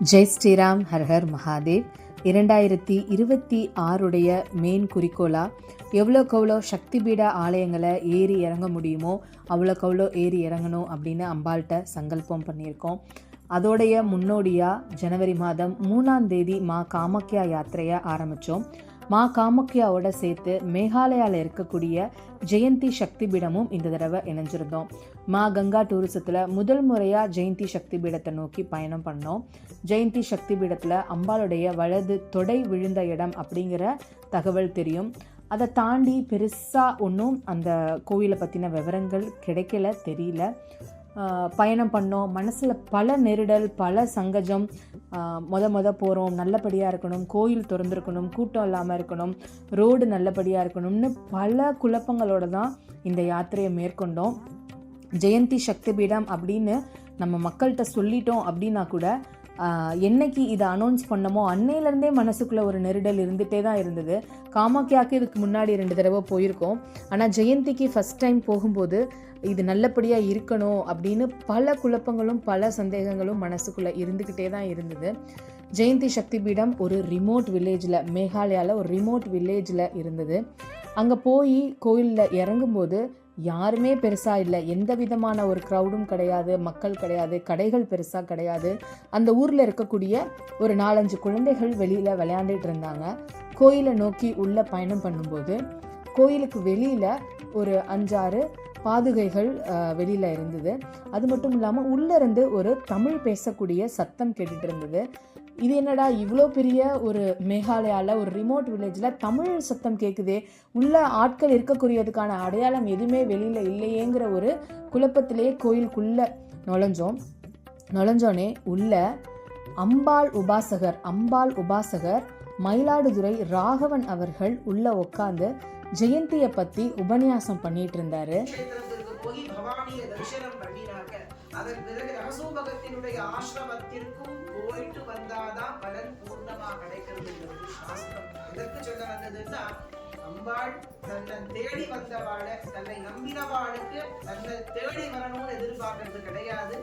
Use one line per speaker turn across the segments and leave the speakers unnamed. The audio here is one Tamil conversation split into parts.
ஜெய் ஸ்ரீராம், ஹர்ஹர் மகாதேவ். 2026 மெயின் குறிக்கோளா எவ்வளோக்கவ்வளோ சக்தி பீட ஆலயங்களை ஏறி இறங்க முடியுமோ அவ்வளோக்கவ்வளோ ஏறி இறங்கணும் அப்படின்னு அம்பாள்கிட்ட சங்கல்பம் பண்ணியிருக்கோம். அதோடைய முன்னோடியாக ஜனவரி மாதம் 3ஆம் தேதி மா காமாக்யா யாத்திரையை ஆரம்பித்தோம். மா காமாக்யாவோட சேர்த்து மேகாலயாவில் இருக்கக்கூடிய ஜெயந்தி சக்தி பீடமும் இந்த தடவை இணைஞ்சிருந்தோம். மா கங்கா டூரிசத்தில் முதல் முறையாக ஜெயந்தி சக்தி பீடத்தை நோக்கி பயணம் பண்ணோம். ஜெயந்தி சக்தி பீடத்தில் அம்பாளுடைய வலது தொடை விழுந்த இடம் அப்படிங்கிற தகவல் தெரியும். அதை தாண்டி பெருசாக ஒன்றும் அந்த கோவிலை பற்றின விவரங்கள் கிடைக்கல, தெரியல. பயணம் பண்ணோம். மனசில் பல நெருடல், பல சங்கஜம். மொத போகிறோம், நல்லபடியாக இருக்கணும், கோயில் திறந்துருக்கணும், கூட்டம் இல்லாமல் இருக்கணும், ரோடு நல்லபடியாக இருக்கணும்னு பல குழப்பங்களோடு தான் இந்த யாத்திரையை மேற்கொண்டோம். ஜெயந்தி சக்தி பீடம் அப்படின்னு நம்ம மக்கள்கிட்ட சொல்லிட்டோம் அப்படின்னா கூட என்னைக்கு இதை அனௌன்ஸ் பண்ணமோ அன்னையிலேருந்தே மனசுக்குள்ளே ஒரு நெருடல் இருந்துகிட்டே தான் இருந்தது. காமாக்கியாவுக்கு இதுக்கு முன்னாடி 2 தடவை போயிருக்கோம். ஆனால் ஜெயந்திக்கு ஃபஸ்ட் டைம் போகும்போது இது நல்லபடியாக இருக்கணும் அப்படின்னு பல குழப்பங்களும் பல சந்தேகங்களும் மனசுக்குள்ளே இருந்துக்கிட்டே தான் இருந்தது. ஜெயந்தி சக்தி பீடம் ஒரு ரிமோட் வில்லேஜில், மேகாலயாவில் ஒரு ரிமோட் வில்லேஜில் இருந்தது. அங்கே போய் கோயிலில் இறங்கும்போது யாருமே பெருசாக இல்லை, எந்த விதமான ஒரு க்ரௌடும் கிடையாது, மக்கள் கிடையாது, கடைகள் பெருசாக கிடையாது. அந்த ஊரில் இருக்கக்கூடிய ஒரு 4-5 குழந்தைகள் வெளியில் விளையாண்டுட்டு இருந்தாங்க. கோயிலை நோக்கி உள்ளே பயணம் பண்ணும்போது கோயிலுக்கு வெளியில் ஒரு 5-6 பாதுகைகள் வெளியில் இருந்தது. அது மட்டும் இல்லாமல் உள்ளேருந்து ஒரு தமிழ் பேசக்கூடிய சத்தம் கேட்டுட்டு இருந்தது. இது என்னடா இவ்வளோ பெரிய ஒரு மேகாலயாவில் ஒரு ரிமோட் வில்லேஜில் தமிழ் சத்தம் கேட்குதே, உள்ள ஆட்கள் இருக்கக்கூடியதுக்கான அடையாளம் எதுவுமே வெளியில் இல்லையேங்கிற ஒரு குழப்பத்திலேயே கோயிலுக்குள்ளே நுழைஞ்சோனே உள்ள அம்பாள் உபாசகர் மயிலாடுதுறை ராகவன் அவர்கள் உள்ள உட்காந்து ஜெயந்தியை பற்றி உபன்யாசம் பண்ணிட்டு இருந்தாரு.
அதன் பிறகு ரகசோபகத்தினுடைய ஆசிரமத்திற்கும் போயிட்டு வந்தாதான் பலன் பூர்ணமா கிடைக்கிறது. சாஸ்திரம் எதற்கு சொல்ல வந்ததுன்னா, அம்பாள் தன்னை தேடி வந்தவாழ, தன்னை நம்பினவாளுக்கு தன்னை தேடி வரணும்னு எதிர்பார்க்கறது கிடையாது.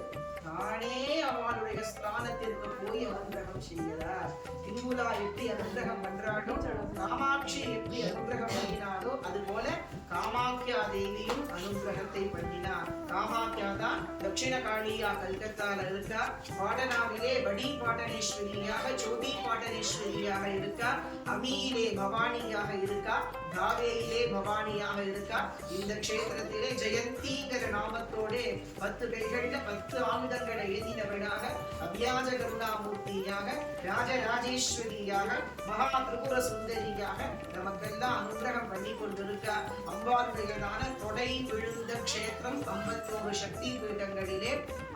தானே அவளுடைய ஸ்தானத்திற்கு போய் அனுகிரகம் செய்கிறார். திருமுலா எப்படி அனுகிரகம் பண்றாளோ, காமாட்சி எப்படி அனுகிரகம் பண்ணினாலோ, அது போல காமாக்கியா தேவியும் அனுகிரகத்தை பண்ணினார். காமாக்கியா தான் தட்சிண காளியா கல்கத்தால இருக்கா. பாடனாவிலே வடி பாட்டனேஸ்வரியாக, ஜோதி பாட்டனேஸ்வரியாக இருக்கா. அமியிலே பவானியாக இருக்கா. தாவேயிலே பவானியாக இருக்கா. இந்த கஷேத்திரத்திலே ஜெயந்திங்கிற நாமத்தோட 10 கைகள்ல 10 ஆயுதங்களை எழுதினவளாக, அவ்யாஜ கருணாமூர்த்தியாக, ராஜராஜேஸ்வரியாக, மகா திரிபுர சுந்தரியாக நமக்கெல்லாம் அனுகிரகம் பண்ணி கொண்டிருக்கா. அம்பாளுடையதான தொடை விழுந்த கஷேத்திரம் 51 சக்தி பீடங்களிலே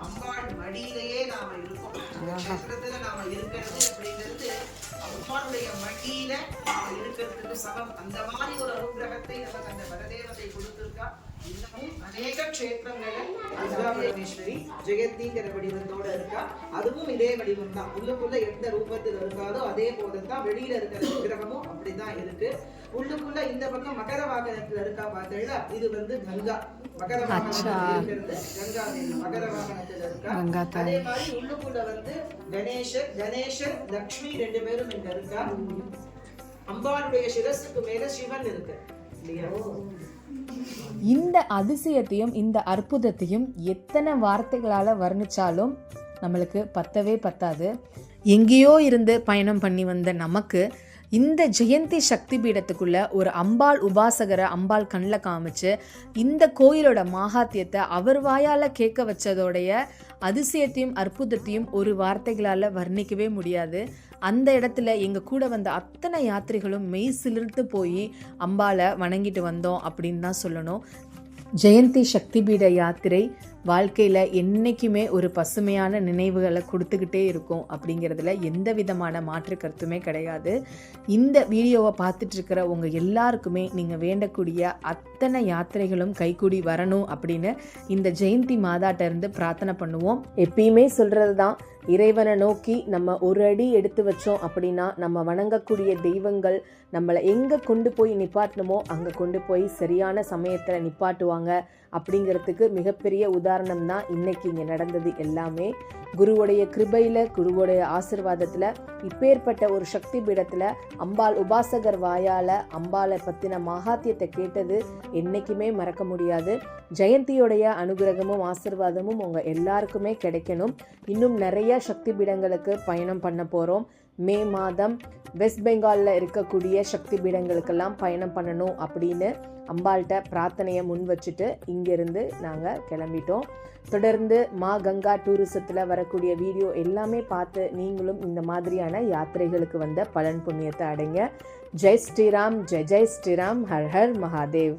அம்பாள் மடியிலேயே நாம இருக்கோம். இந்த கஷேத்திரத்துல நாம இருக்கிறது அப்படிங்கிறது அம்பாளுடைய மடியில நாம இருக்கிறதுக்கு சமம். அந்த மாதிரி ஒரு அனுகிரகத்தை நமக்கு அந்த பரதேவதை கொடுத்திருக்கா. இன்னமும் அநேக கஷேத்திரங்கள்ல பரமேஸ்வரி ஜெயந்திங்கிற வடிவத்தோட இருக்கா. அதுவும் இதே வடிவம் தான். உள்ளுக்குள்ள எந்த ரூபத்தில் இருக்காதோ அதே போலதான் வெளியில இருக்கிற விக்கிரகமும் அப்படிதான் இருக்கு. உள்ளுக்குள்ள இந்த பக்கம் மகர வாகனத்துல இருக்கா பார்த்தீங்களா, இது கங்கா. மகர வாகனத்துல இருக்கிறது கங்கா தேவி மகர வாகனத்துல இருக்கா. அதே மாதிரி உள்ளுக்குள்ள கணேசர் லக்ஷ்மி 2 பேரும் இங்க இருக்கா. அம்பாளுடைய சிரசுக்கு மேல சிவன் இருக்கு இல்லையா.
இந்த அதிசயத்தையும் இந்த அற்புதத்தையும் எத்தனை வார்த்தைகளால் வர்ணிச்சாலும் நம்மளுக்கு பத்தவே பத்தாது. எங்கேயோ இருந்து பயணம் பண்ணி வந்த நமக்கு இந்த ஜெயந்தி சக்தி பீடத்துக்குள்ள ஒரு அம்பாள் உபாசகரை அம்பாள் கண்ணில் காமிச்சு இந்த கோயிலோட மாகாத்தியத்தை அவர் வாயால் கேட்க வச்சதோடைய அதிசயத்தையும் அற்புதத்தையும் ஒரு வார்த்தைகளால் வர்ணிக்கவே முடியாது. அந்த இடத்துல எங்கள் கூட வந்த அத்தனை யாத்திரைகளும் மெய் சிலிர்த்து போய் அம்பாளை வணங்கிட்டு வந்தோம் அப்படின்னு தான் சொல்லணும். ஜெயந்தி சக்தி பீட யாத்திரை வாழ்க்கையில் என்றைக்குமே ஒரு பசுமையான நினைவுகளை கொடுத்துக்கிட்டே இருக்கும் அப்படிங்கிறதுல எந்த விதமான மாற்று கருத்துமே கிடையாது. இந்த வீடியோவை பார்த்துட்டு இருக்கிற உங்கள் எல்லாருக்குமே நீங்கள் வேண்டக்கூடிய அத்தனை யாத்திரைகளும் கைகூடி வரணும் அப்படின்னு இந்த ஜெயந்தி மாதாட்ட இருந்து பிரார்த்தனை பண்ணுவோம். எப்பயுமே சொல்கிறது தான், இறைவனை நோக்கி நம்ம ஒரு அடி எடுத்து வச்சோம் அப்படின்னா நம்ம வணங்கக்கூடிய தெய்வங்கள் நம்மளை எங்கே கொண்டு போய் நிப்பாட்டணுமோ அங்கே கொண்டு போய் சரியான சமயத்தில் நிப்பாட்டுவாங்க அப்படிங்கிறதுக்கு மிகப்பெரிய உதாரணம் தான் இன்னைக்கு இங்கே நடந்தது எல்லாமே. குருவுடைய கிருபையில், குருவுடைய ஆசிர்வாதத்தில் இப்பேற்பட்ட ஒரு சக்தி பீடத்தில் அம்பாள் உபாசகர் வாயால் அம்பாளை பற்றின மகாத்தியத்தை கேட்டது என்றைக்குமே மறக்க முடியாது. ஜெயந்தியோடைய அனுகிரகமும் ஆசிர்வாதமும் உங்கள் எல்லாருக்குமே கிடைக்கணும். இன்னும் நிறைய சக்தி பீடங்களுக்கு பயணம் பண்ண போகிறோம். மே மாதம் வெஸ்ட் பெங்காலில் இருக்கக்கூடிய சக்தி பீடங்களுக்கெல்லாம் பயணம் பண்ணணும் அப்படின்னு அம்பாள்கிட்ட பிரார்த்தனையை முன் வச்சுட்டு இங்கேருந்து நாங்கள் கிளம்பிட்டோம். தொடர்ந்து மா கங்கா டூரிசத்தில் வரக்கூடிய வீடியோ எல்லாமே பார்த்து நீங்களும் இந்த மாதிரியான யாத்திரைகளுக்கு வந்த பலன் புண்ணியத்தை அடைங்க. ஜெய் ஸ்ரீராம், ஜெய் ஜெய் ஸ்ரீராம், ஹர் ஹர் மகாதேவ்.